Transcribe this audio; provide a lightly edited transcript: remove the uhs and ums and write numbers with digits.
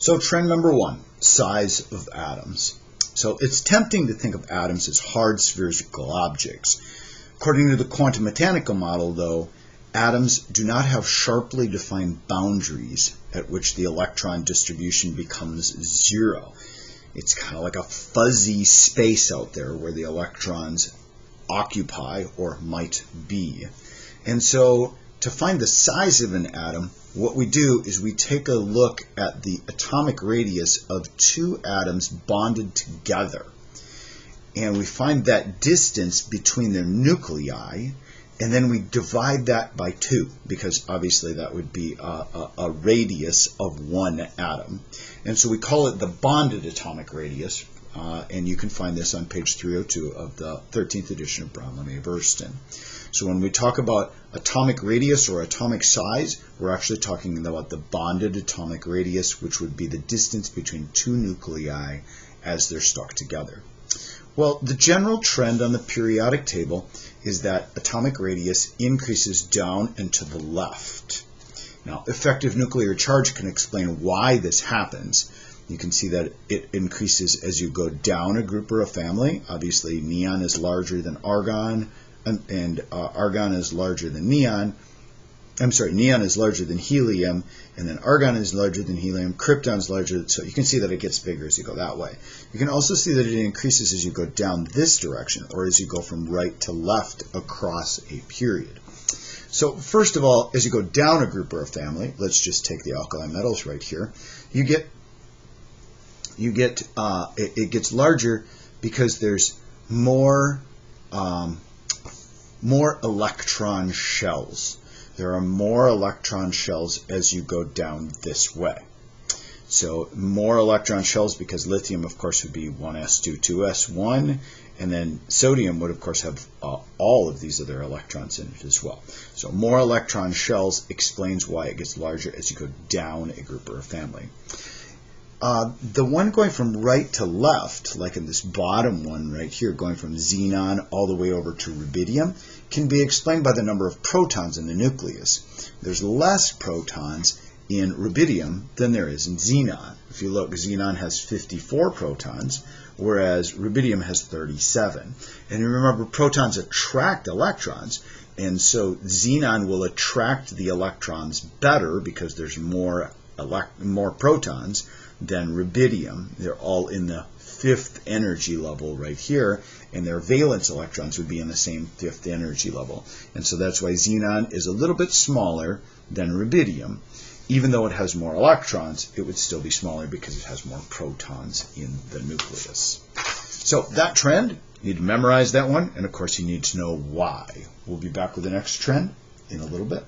So trend number one, size of atoms. So it's tempting to think of atoms as hard spherical objects. According to the quantum mechanical model, though, atoms do not have sharply defined boundaries at which the electron distribution becomes zero. It's kind of like a fuzzy space out there where the electrons occupy or might be. And so to find the size of an atom, what we do is we take a look at the atomic radius of two atoms bonded together. And we find that distance between their nuclei, and then we divide that by 2, because obviously that would be a radius of one atom. And so we call it the bonded atomic radius, and you can find this on page 302 of the 13th edition of Brownlee and Burston. So when we talk about atomic radius or atomic size, we're actually talking about the bonded atomic radius, which would be the distance between two nuclei as they're stuck together. Well, the general trend on the periodic table is that atomic radius increases down and to the left. Now, effective nuclear charge can explain why this happens. You can see that it increases as you go down a group or a family. Obviously, neon is larger than argon, and argon is larger than neon. Neon is larger than helium, and then argon is larger than helium. Krypton is larger, so you can see that it gets bigger as you go that way. You can also see that it increases as you go down this direction, or as you go from right to left across a period. So first of all, as you go down a group or a family, let's just take the alkali metals right here, it gets larger because there's more electron shells. There are more electron shells as you go down this way. So more electron shells because lithium, of course, would be 1s2, 2s1, and then sodium would, of course, have all of these other electrons in it as well. So more electron shells explains why it gets larger as you go down a group or a family. The one going from right to left, like in this bottom one right here, going from xenon all the way over to rubidium, can be explained by the number of protons in the nucleus. There's less protons in rubidium than there is in xenon. If you look, xenon has 54 protons, whereas rubidium has 37. And you remember, protons attract electrons, and so xenon will attract the electrons better because there's more protons than rubidium. They're all in the 5th energy level right here, and their valence electrons would be in the same 5th energy level. And so that's why xenon is a little bit smaller than rubidium. Even though it has more electrons, it would still be smaller because it has more protons in the nucleus. So that trend, you need to memorize that one, and of course you need to know why. We'll be back with the next trend in a little bit.